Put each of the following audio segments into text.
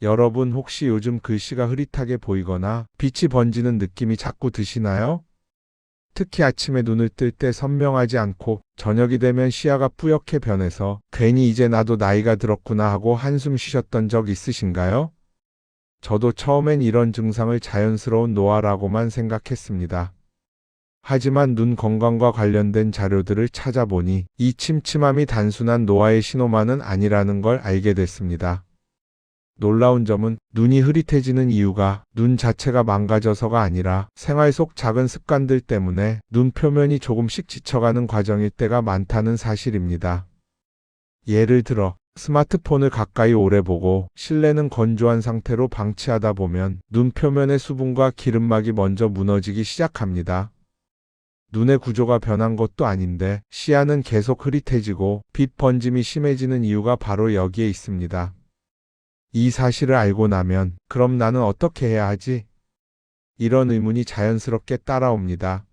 여러분 혹시 요즘 글씨가 흐릿하게 보이거나 빛이 번지는 느낌이 자꾸 드시나요? 특히 아침에 눈을 뜰 때 선명하지 않고 저녁이 되면 시야가 뿌옇게 변해서 괜히 이제 나도 나이가 들었구나 하고 한숨 쉬셨던 적 있으신가요? 저도 처음엔 이런 증상을 자연스러운 노화라고만 생각했습니다. 하지만 눈 건강과 관련된 자료들을 찾아보니 이 침침함이 단순한 노화의 신호만은 아니라는 걸 알게 됐습니다. 놀라운 점은 눈이 흐릿해지는 이유가 눈 자체가 망가져서가 아니라 생활 속 작은 습관들 때문에 눈 표면이 조금씩 지쳐가는 과정일 때가 많다는 사실입니다. 예를 들어 스마트폰을 가까이 오래 보고 실내는 건조한 상태로 방치하다 보면 눈 표면의 수분과 기름막이 먼저 무너지기 시작합니다. 눈의 구조가 변한 것도 아닌데 시야는 계속 흐릿해지고 빛 번짐이 심해지는 이유가 바로 여기에 있습니다. 이 사실을 알고 나면 그럼 나는 어떻게 해야 하지? 이런 의문이 자연스럽게 따라옵니다.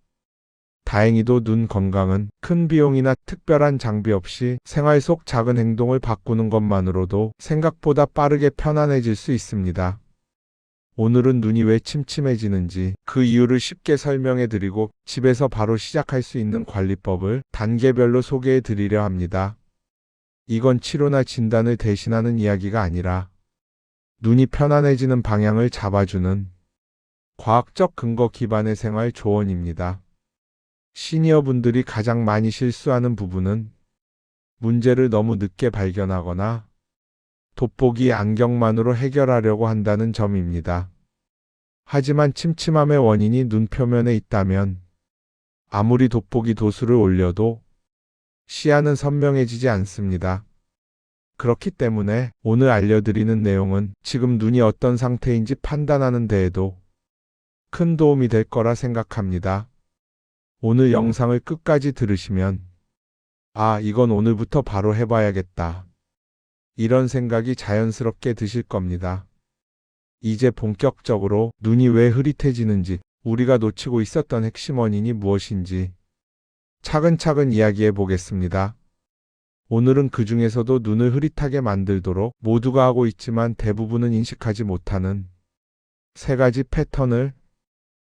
다행히도 눈 건강은 큰 비용이나 특별한 장비 없이 생활 속 작은 행동을 바꾸는 것만으로도 생각보다 빠르게 편안해질 수 있습니다. 오늘은 눈이 왜 침침해지는지 그 이유를 쉽게 설명해 드리고 집에서 바로 시작할 수 있는 관리법을 단계별로 소개해 드리려 합니다. 이건 치료나 진단을 대신하는 이야기가 아니라 눈이 편안해지는 방향을 잡아주는 과학적 근거 기반의 생활 조언입니다. 시니어분들이 가장 많이 실수하는 부분은 문제를 너무 늦게 발견하거나 돋보기 안경만으로 해결하려고 한다는 점입니다. 하지만 침침함의 원인이 눈 표면에 있다면 아무리 돋보기 도수를 올려도 시야는 선명해지지 않습니다. 그렇기 때문에 오늘 알려드리는 내용은 지금 눈이 어떤 상태인지 판단하는 데에도 큰 도움이 될 거라 생각합니다. 오늘 영상을 끝까지 들으시면 이건 오늘부터 바로 해봐야겠다. 이런 생각이 자연스럽게 드실 겁니다. 이제 본격적으로 눈이 왜 흐릿해지는지, 우리가 놓치고 있었던 핵심 원인이 무엇인지 차근차근 이야기해 보겠습니다. 오늘은 그 중에서도 눈을 흐릿하게 만들도록 모두가 하고 있지만 대부분은 인식하지 못하는 세 가지 패턴을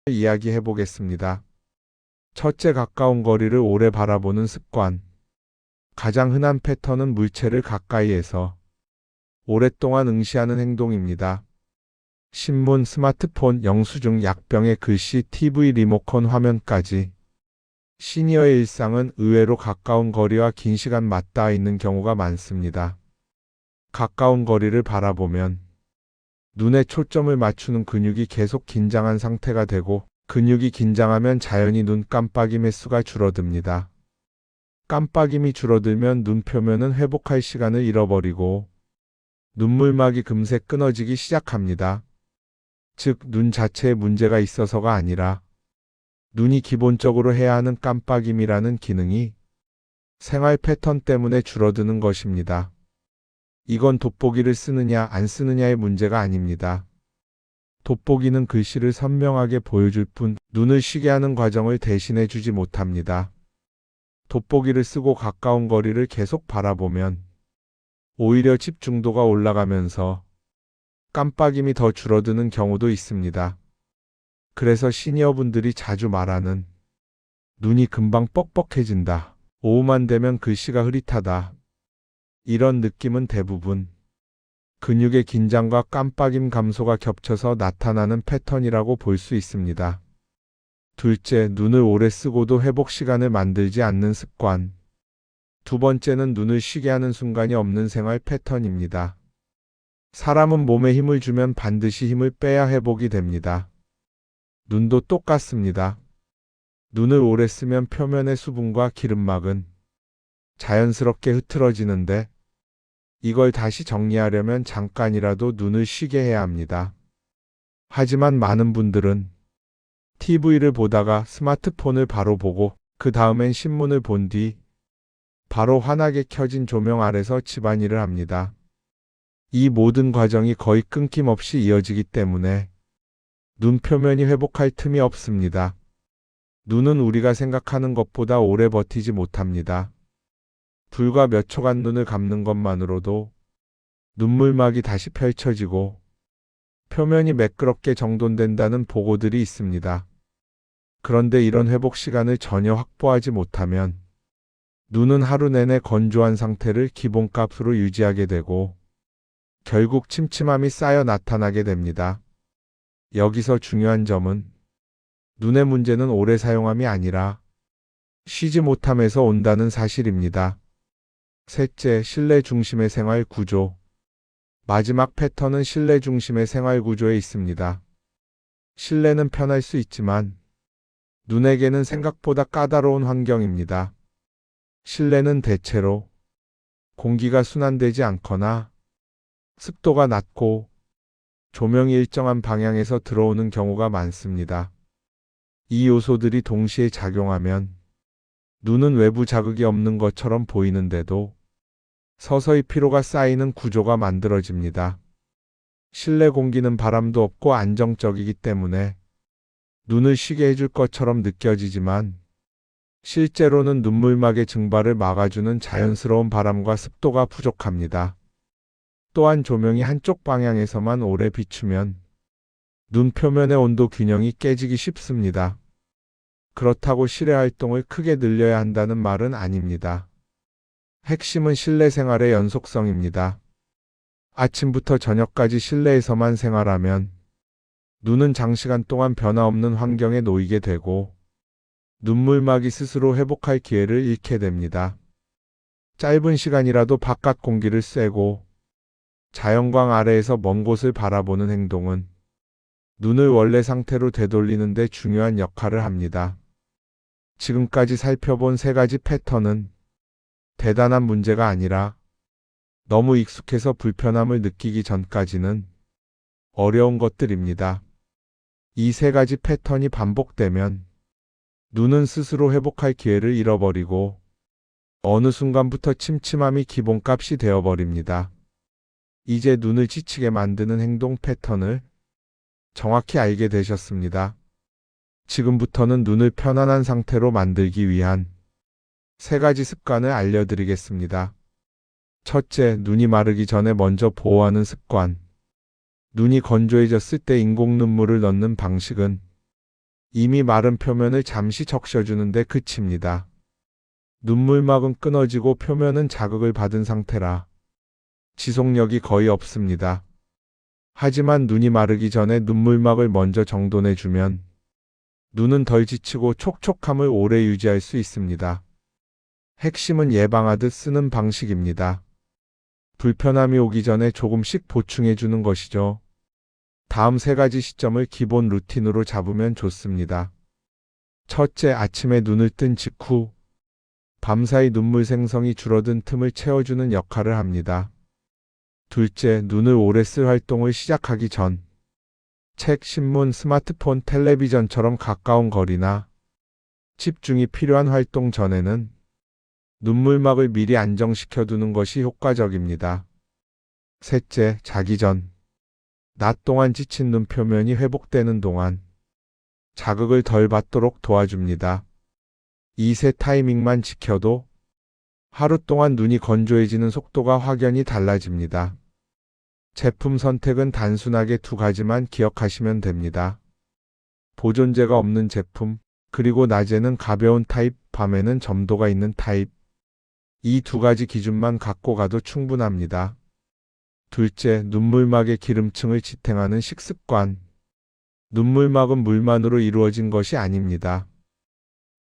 이야기해 보겠습니다. 첫째, 가까운 거리를 오래 바라보는 습관. 가장 흔한 패턴은 물체를 가까이에서 오랫동안 응시하는 행동입니다. 신문, 스마트폰, 영수증, 약병의 글씨, TV 리모컨 화면까지. 시니어의 일상은 의외로 가까운 거리와 긴 시간 맞닿아 있는 경우가 많습니다. 가까운 거리를 바라보면 눈에 초점을 맞추는 근육이 계속 긴장한 상태가 되고 근육이 긴장하면 자연히 눈 깜빡임 횟수가 줄어듭니다. 깜빡임이 줄어들면 눈 표면은 회복할 시간을 잃어버리고 눈물막이 금세 끊어지기 시작합니다. 즉, 눈 자체에 문제가 있어서가 아니라 눈이 기본적으로 해야 하는 깜빡임이라는 기능이 생활 패턴 때문에 줄어드는 것입니다. 이건 돋보기를 쓰느냐 안 쓰느냐의 문제가 아닙니다. 돋보기는 글씨를 선명하게 보여줄 뿐 눈을 쉬게 하는 과정을 대신해 주지 못합니다. 돋보기를 쓰고 가까운 거리를 계속 바라보면 오히려 집중도가 올라가면서 깜빡임이 더 줄어드는 경우도 있습니다. 그래서 시니어분들이 자주 말하는 눈이 금방 뻑뻑해진다, 오후만 되면 글씨가 흐릿하다, 이런 느낌은 대부분 근육의 긴장과 깜빡임 감소가 겹쳐서 나타나는 패턴이라고 볼 수 있습니다. 둘째, 눈을 오래 쓰고도 회복 시간을 만들지 않는 습관. 두 번째는 눈을 쉬게 하는 순간이 없는 생활 패턴입니다. 사람은 몸에 힘을 주면 반드시 힘을 빼야 회복이 됩니다. 눈도 똑같습니다. 눈을 오래 쓰면 표면의 수분과 기름막은 자연스럽게 흐트러지는데 이걸 다시 정리하려면 잠깐이라도 눈을 쉬게 해야 합니다. 하지만 많은 분들은 TV를 보다가 스마트폰을 바로 보고 그 다음엔 신문을 본 뒤 바로 환하게 켜진 조명 아래서 집안일을 합니다. 이 모든 과정이 거의 끊김없이 이어지기 때문에 눈 표면이 회복할 틈이 없습니다. 눈은 우리가 생각하는 것보다 오래 버티지 못합니다. 불과 몇 초간 눈을 감는 것만으로도 눈물막이 다시 펼쳐지고 표면이 매끄럽게 정돈된다는 보고들이 있습니다. 그런데 이런 회복 시간을 전혀 확보하지 못하면 눈은 하루 내내 건조한 상태를 기본값으로 유지하게 되고 결국 침침함이 쌓여 나타나게 됩니다. 여기서 중요한 점은 눈의 문제는 오래 사용함이 아니라 쉬지 못함에서 온다는 사실입니다. 셋째, 실내 중심의 생활 구조. 마지막 패턴은 실내 중심의 생활 구조에 있습니다. 실내는 편할 수 있지만 눈에게는 생각보다 까다로운 환경입니다. 실내는 대체로 공기가 순환되지 않거나 습도가 낮고 조명이 일정한 방향에서 들어오는 경우가 많습니다. 이 요소들이 동시에 작용하면 눈은 외부 자극이 없는 것처럼 보이는데도 서서히 피로가 쌓이는 구조가 만들어집니다. 실내 공기는 바람도 없고 안정적이기 때문에 눈을 쉬게 해줄 것처럼 느껴지지만 실제로는 눈물막의 증발을 막아주는 자연스러운 바람과 습도가 부족합니다. 또한 조명이 한쪽 방향에서만 오래 비추면 눈 표면의 온도 균형이 깨지기 쉽습니다. 그렇다고 실외 활동을 크게 늘려야 한다는 말은 아닙니다. 핵심은 실내 생활의 연속성입니다. 아침부터 저녁까지 실내에서만 생활하면 눈은 장시간 동안 변화 없는 환경에 놓이게 되고 눈물막이 스스로 회복할 기회를 잃게 됩니다. 짧은 시간이라도 바깥 공기를 쐬고 자연광 아래에서 먼 곳을 바라보는 행동은 눈을 원래 상태로 되돌리는 데 중요한 역할을 합니다. 지금까지 살펴본 3가지 패턴은 대단한 문제가 아니라 너무 익숙해서 불편함을 느끼기 전까지는 어려운 것들입니다. 이 3가지 패턴이 반복되면 눈은 스스로 회복할 기회를 잃어버리고 어느 순간부터 침침함이 기본값이 되어버립니다. 이제 눈을 지치게 만드는 행동 패턴을 정확히 알게 되셨습니다. 지금부터는 눈을 편안한 상태로 만들기 위한 3가지 습관을 알려드리겠습니다. 첫째, 눈이 마르기 전에 먼저 보호하는 습관. 눈이 건조해졌을 때 인공 눈물을 넣는 방식은 이미 마른 표면을 잠시 적셔주는 데 그칩니다. 눈물막은 끊어지고 표면은 자극을 받은 상태라 지속력이 거의 없습니다. 하지만 눈이 마르기 전에 눈물막을 먼저 정돈해주면 눈은 덜 지치고 촉촉함을 오래 유지할 수 있습니다. 핵심은 예방하듯 쓰는 방식입니다. 불편함이 오기 전에 조금씩 보충해주는 것이죠. 다음 3가지 시점을 기본 루틴으로 잡으면 좋습니다. 첫째, 아침에 눈을 뜬 직후 밤사이 눈물 생성이 줄어든 틈을 채워주는 역할을 합니다. 둘째, 눈을 오래 쓸 활동을 시작하기 전 책, 신문, 스마트폰, 텔레비전처럼 가까운 거리나 집중이 필요한 활동 전에는 눈물막을 미리 안정시켜 두는 것이 효과적입니다. 셋째, 자기 전 낮 동안 지친 눈 표면이 회복되는 동안 자극을 덜 받도록 도와줍니다. 이 3 타이밍만 지켜도 하루 동안 눈이 건조해지는 속도가 확연히 달라집니다. 제품 선택은 단순하게 2가지만 기억하시면 됩니다. 보존제가 없는 제품, 그리고 낮에는 가벼운 타입, 밤에는 점도가 있는 타입. 이 2가지 기준만 갖고 가도 충분합니다. 둘째, 눈물막의 기름층을 지탱하는 식습관. 눈물막은 물만으로 이루어진 것이 아닙니다.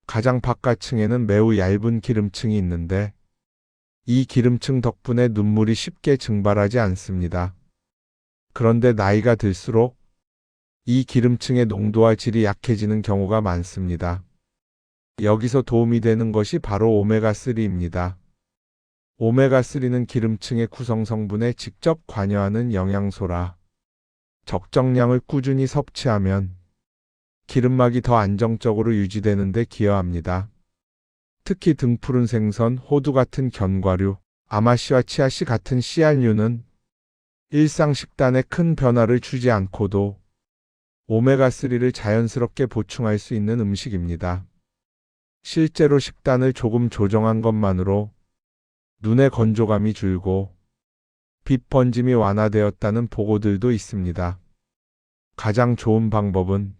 가장 바깥층에는 매우 얇은 기름층이 있는데 이 기름층 덕분에 눈물이 쉽게 증발하지 않습니다. 그런데 나이가 들수록 이 기름층의 농도와 질이 약해지는 경우가 많습니다. 여기서 도움이 되는 것이 바로 오메가3입니다. 오메가3는 기름층의 구성 성분에 직접 관여하는 영양소라 적정량을 꾸준히 섭취하면 기름막이 더 안정적으로 유지되는 데 기여합니다. 특히 등푸른 생선, 호두 같은 견과류, 아마씨와 치아씨 같은 씨알류는 일상 식단에 큰 변화를 주지 않고도 오메가3를 자연스럽게 보충할 수 있는 음식입니다. 실제로 식단을 조금 조정한 것만으로 눈의 건조감이 줄고 빛 번짐이 완화되었다는 보고들도 있습니다. 가장 좋은 방법은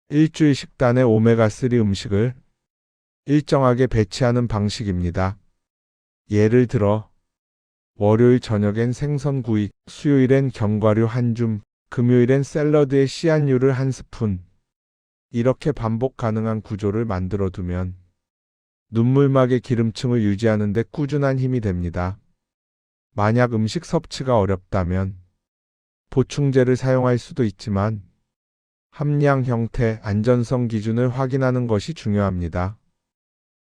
일주일 식단에 오메가3 음식을 일정하게 배치하는 방식입니다. 예를 들어 월요일 저녁엔 생선구이, 수요일엔 견과류 한 줌, 금요일엔 샐러드에 씨앗류를 한 스푼. 이렇게 반복 가능한 구조를 만들어 두면 눈물막의 기름층을 유지하는 데 꾸준한 힘이 됩니다. 만약 음식 섭취가 어렵다면 보충제를 사용할 수도 있지만 함량, 형태, 안전성 기준을 확인하는 것이 중요합니다.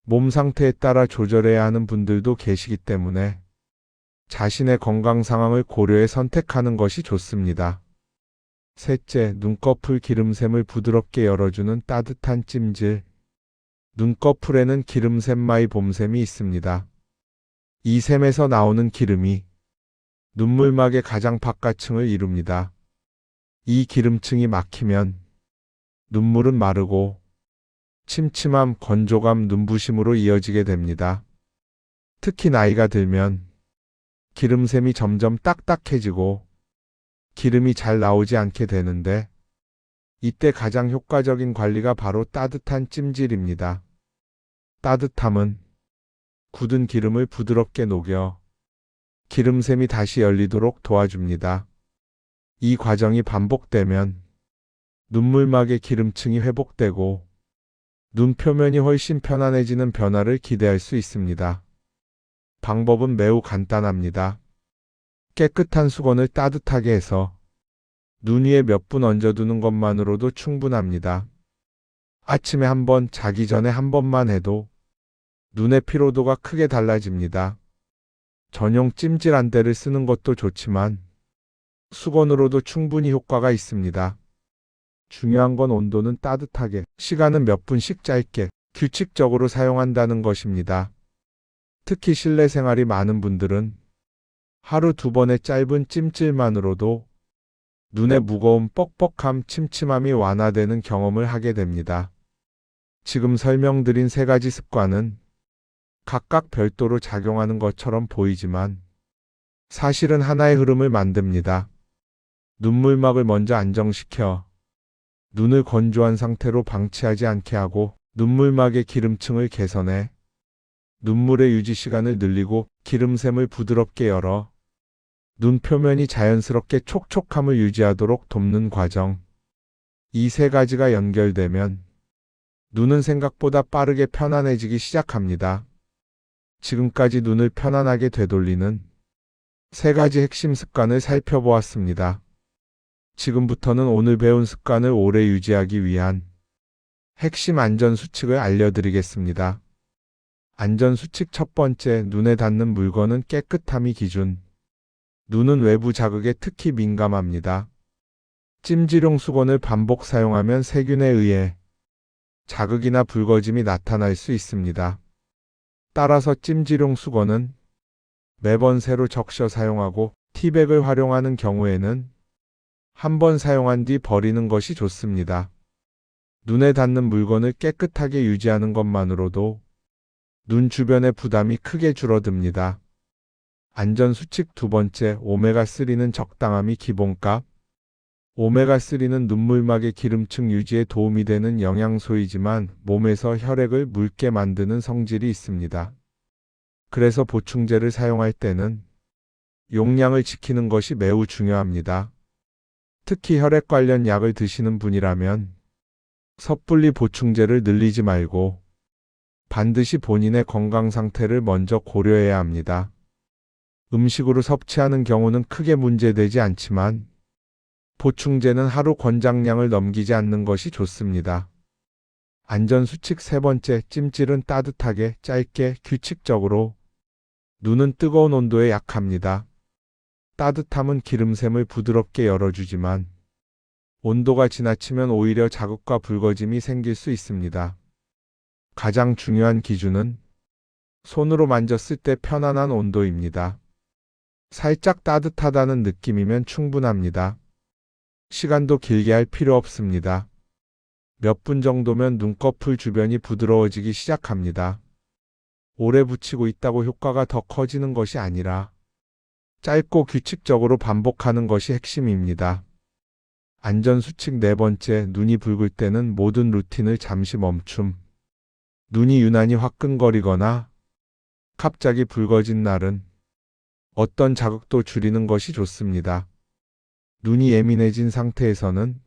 몸 상태에 따라 조절해야 하는 분들도 계시기 때문에 자신의 건강 상황을 고려해 선택하는 것이 좋습니다. 셋째, 눈꺼풀 기름샘을 부드럽게 열어주는 따뜻한 찜질. 눈꺼풀에는 기름샘마이 봄샘이 있습니다. 이 샘에서 나오는 기름이 눈물막의 가장 바깥층을 이룹니다. 이 기름층이 막히면 눈물은 마르고 침침함, 건조감, 눈부심으로 이어지게 됩니다. 특히 나이가 들면 기름샘이 점점 딱딱해지고 기름이 잘 나오지 않게 되는데 이때 가장 효과적인 관리가 바로 따뜻한 찜질입니다. 따뜻함은 굳은 기름을 부드럽게 녹여 기름샘이 다시 열리도록 도와줍니다. 이 과정이 반복되면 눈물막의 기름층이 회복되고 눈 표면이 훨씬 편안해지는 변화를 기대할 수 있습니다. 방법은 매우 간단합니다. 깨끗한 수건을 따뜻하게 해서 눈 위에 몇 분 얹어두는 것만으로도 충분합니다. 아침에 한 번, 자기 전에 한 번만 해도 눈의 피로도가 크게 달라집니다. 전용 찜질 안대를 쓰는 것도 좋지만 수건으로도 충분히 효과가 있습니다. 중요한 건 온도는 따뜻하게, 시간은 몇 분씩 짧게, 규칙적으로 사용한다는 것입니다. 특히 실내 생활이 많은 분들은 하루 2번의 짧은 찜질만으로도 눈의 무거움, 뻑뻑함, 침침함이 완화되는 경험을 하게 됩니다. 지금 설명드린 3가지 습관은 각각 별도로 작용하는 것처럼 보이지만 사실은 하나의 흐름을 만듭니다. 눈물막을 먼저 안정시켜 눈을 건조한 상태로 방치하지 않게 하고 눈물막의 기름층을 개선해 눈물의 유지 시간을 늘리고 기름샘을 부드럽게 열어 눈 표면이 자연스럽게 촉촉함을 유지하도록 돕는 과정. 이 3가지가 연결되면 눈은 생각보다 빠르게 편안해지기 시작합니다. 지금까지 눈을 편안하게 되돌리는 3가지 핵심 습관을 살펴보았습니다. 지금부터는 오늘 배운 습관을 오래 유지하기 위한 핵심 안전수칙을 알려드리겠습니다. 안전수칙 첫 번째, 눈에 닿는 물건은 깨끗함이 기준. 눈은 외부 자극에 특히 민감합니다. 찜질용 수건을 반복 사용하면 세균에 의해 자극이나 붉어짐이 나타날 수 있습니다. 따라서 찜질용 수건은 매번 새로 적셔 사용하고 티백을 활용하는 경우에는 한 번 사용한 뒤 버리는 것이 좋습니다. 눈에 닿는 물건을 깨끗하게 유지하는 것만으로도 눈 주변의 부담이 크게 줄어듭니다. 안전수칙 두 번째, 오메가3는 적당함이 기본값. 오메가3는 눈물막의 기름층 유지에 도움이 되는 영양소이지만 몸에서 혈액을 묽게 만드는 성질이 있습니다. 그래서 보충제를 사용할 때는 용량을 지키는 것이 매우 중요합니다. 특히 혈액 관련 약을 드시는 분이라면 섣불리 보충제를 늘리지 말고 반드시 본인의 건강 상태를 먼저 고려해야 합니다. 음식으로 섭취하는 경우는 크게 문제되지 않지만 보충제는 하루 권장량을 넘기지 않는 것이 좋습니다. 안전수칙 세 번째, 찜질은 따뜻하게, 짧게, 규칙적으로. 눈은 뜨거운 온도에 약합니다. 따뜻함은 기름샘을 부드럽게 열어주지만 온도가 지나치면 오히려 자극과 붉어짐이 생길 수 있습니다. 가장 중요한 기준은 손으로 만졌을 때 편안한 온도입니다. 살짝 따뜻하다는 느낌이면 충분합니다. 시간도 길게 할 필요 없습니다. 몇 분 정도면 눈꺼풀 주변이 부드러워지기 시작합니다. 오래 붙이고 있다고 효과가 더 커지는 것이 아니라 짧고 규칙적으로 반복하는 것이 핵심입니다. 안전수칙 네 번째, 눈이 붉을 때는 모든 루틴을 잠시 멈춤. 눈이 유난히 화끈거리거나 갑자기 붉어진 날은 어떤 자극도 줄이는 것이 좋습니다. 눈이 예민해진 상태에서는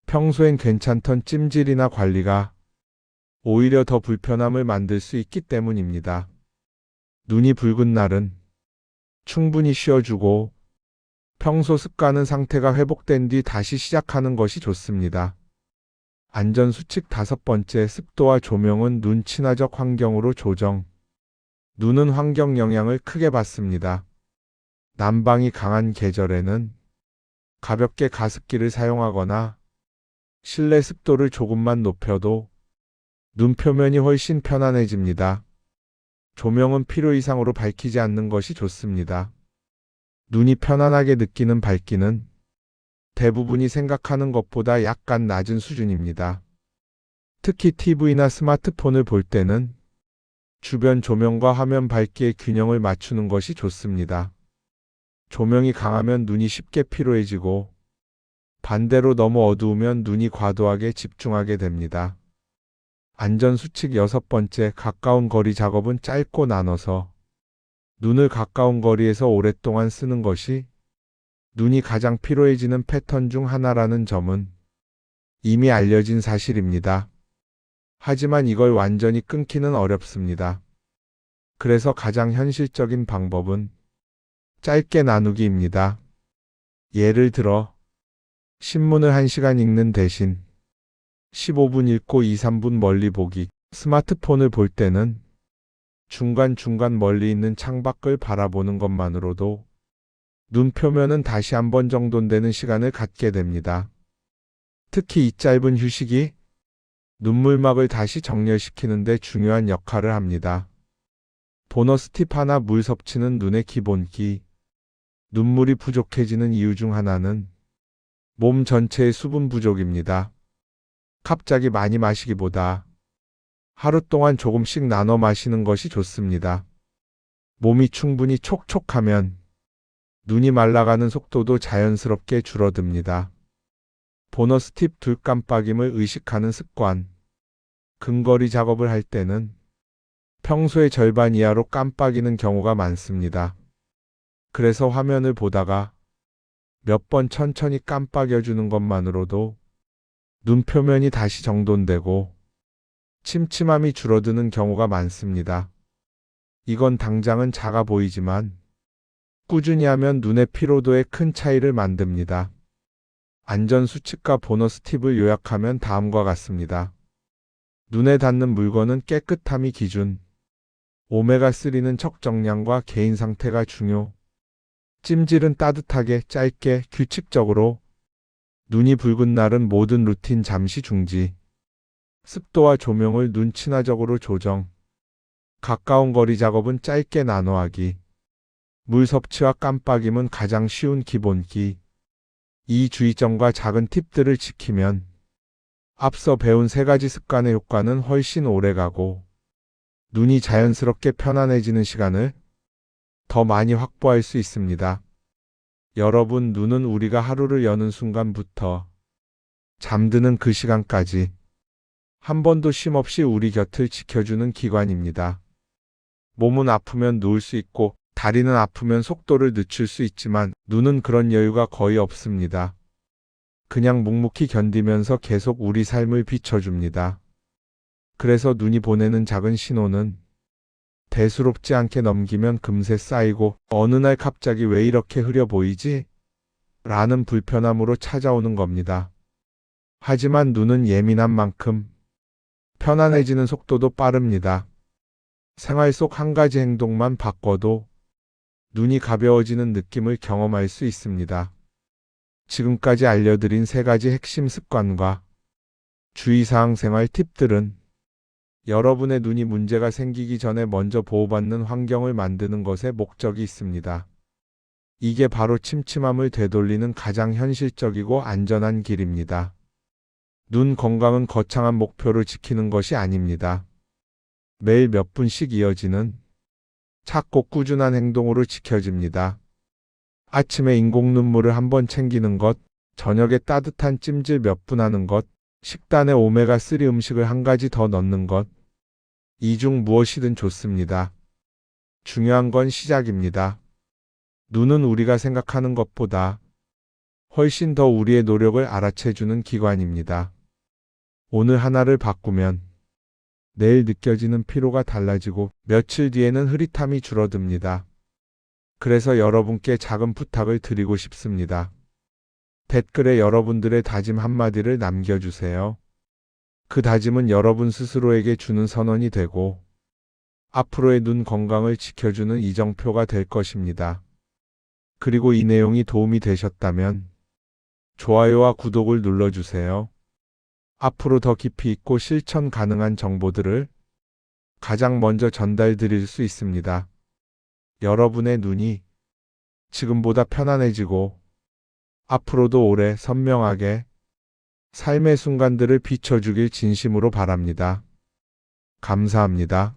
평소엔 괜찮던 찜질이나 관리가 오히려 더 불편함을 만들 수 있기 때문입니다. 눈이 붉은 날은 충분히 쉬어주고 평소 습관은 상태가 회복된 뒤 다시 시작하는 것이 좋습니다. 안전수칙 다섯 번째, 습도와 조명은 눈 친화적 환경으로 조정. 눈은 환경 영향을 크게 받습니다. 난방이 강한 계절에는 가볍게 가습기를 사용하거나 실내 습도를 조금만 높여도 눈 표면이 훨씬 편안해집니다. 조명은 필요 이상으로 밝히지 않는 것이 좋습니다. 눈이 편안하게 느끼는 밝기는 대부분이 생각하는 것보다 약간 낮은 수준입니다. 특히 TV나 스마트폰을 볼 때는 주변 조명과 화면 밝기의 균형을 맞추는 것이 좋습니다. 조명이 강하면 눈이 쉽게 피로해지고 반대로 너무 어두우면 눈이 과도하게 집중하게 됩니다. 안전수칙 여섯 번째, 가까운 거리 작업은 짧고 나눠서 눈을 가까운 거리에서 오랫동안 쓰는 것이 눈이 가장 피로해지는 패턴 중 하나라는 점은 이미 알려진 사실입니다. 하지만 이걸 완전히 끊기는 어렵습니다. 그래서 가장 현실적인 방법은 짧게 나누기입니다. 예를 들어 신문을 1시간 읽는 대신 15분 읽고 2, 3분 멀리 보기. 스마트폰을 볼 때는 중간중간 멀리 있는 창밖을 바라보는 것만으로도 눈 표면은 다시 한 번 정돈되는 시간을 갖게 됩니다. 특히 이 짧은 휴식이 눈물막을 다시 정렬시키는 데 중요한 역할을 합니다. 보너스 팁 하나, 물 섭취는 눈의 기본기. 눈물이 부족해지는 이유 중 하나는 몸 전체의 수분 부족입니다. 갑자기 많이 마시기보다 하루 동안 조금씩 나눠 마시는 것이 좋습니다. 몸이 충분히 촉촉하면 눈이 말라가는 속도도 자연스럽게 줄어듭니다. 보너스 팁 둘, 깜빡임을 의식하는 습관. 근거리 작업을 할 때는 평소의 절반 이하로 깜빡이는 경우가 많습니다. 그래서 화면을 보다가 몇 번 천천히 깜빡여주는 것만으로도 눈 표면이 다시 정돈되고 침침함이 줄어드는 경우가 많습니다. 이건 당장은 작아 보이지만 꾸준히 하면 눈의 피로도에 큰 차이를 만듭니다. 안전수칙과 보너스 팁을 요약하면 다음과 같습니다. 눈에 닿는 물건은 깨끗함이 기준. 오메가3는 적정량과 개인 상태가 중요. 찜질은 따뜻하게, 짧게, 규칙적으로. 눈이 붉은 날은 모든 루틴 잠시 중지. 습도와 조명을 눈 친화적으로 조정. 가까운 거리 작업은 짧게 나눠하기. 물 섭취와 깜빡임은 가장 쉬운 기본기. 이 주의점과 작은 팁들을 지키면 앞서 배운 세 가지 습관의 효과는 훨씬 오래가고 눈이 자연스럽게 편안해지는 시간을 더 많이 확보할 수 있습니다. 여러분, 눈은 우리가 하루를 여는 순간부터 잠드는 그 시간까지 한 번도 쉼없이 우리 곁을 지켜주는 기관입니다. 몸은 아프면 누울 수 있고 다리는 아프면 속도를 늦출 수 있지만 눈은 그런 여유가 거의 없습니다. 그냥 묵묵히 견디면서 계속 우리 삶을 비춰줍니다. 그래서 눈이 보내는 작은 신호는 대수롭지 않게 넘기면 금세 쌓이고 어느 날 갑자기 왜 이렇게 흐려 보이지? 라는 불편함으로 찾아오는 겁니다. 하지만 눈은 예민한 만큼 편안해지는 속도도 빠릅니다. 생활 속 한 가지 행동만 바꿔도 눈이 가벼워지는 느낌을 경험할 수 있습니다. 지금까지 알려드린 세 가지 핵심 습관과 주의사항 생활 팁들은 여러분의 눈이 문제가 생기기 전에 먼저 보호받는 환경을 만드는 것에 목적이 있습니다. 이게 바로 침침함을 되돌리는 가장 현실적이고 안전한 길입니다. 눈 건강은 거창한 목표를 지키는 것이 아닙니다. 매일 몇 분씩 이어지는 작고 꾸준한 행동으로 지켜집니다. 아침에 인공 눈물을 한 번 챙기는 것, 저녁에 따뜻한 찜질 몇 분 하는 것, 식단에 오메가3 음식을 한 가지 더 넣는 것, 이 중 무엇이든 좋습니다. 중요한 건 시작입니다. 눈은 우리가 생각하는 것보다 훨씬 더 우리의 노력을 알아채주는 기관입니다. 오늘 하나를 바꾸면 내일 느껴지는 피로가 달라지고 며칠 뒤에는 흐릿함이 줄어듭니다. 그래서 여러분께 작은 부탁을 드리고 싶습니다. 댓글에 여러분들의 다짐 한마디를 남겨주세요. 그 다짐은 여러분 스스로에게 주는 선언이 되고 앞으로의 눈 건강을 지켜주는 이정표가 될 것입니다. 그리고 이 내용이 도움이 되셨다면 좋아요와 구독을 눌러주세요. 앞으로 더 깊이 있고 실천 가능한 정보들을 가장 먼저 전달드릴 수 있습니다. 여러분의 눈이 지금보다 편안해지고 앞으로도 오래 선명하게 삶의 순간들을 비춰주길 진심으로 바랍니다. 감사합니다.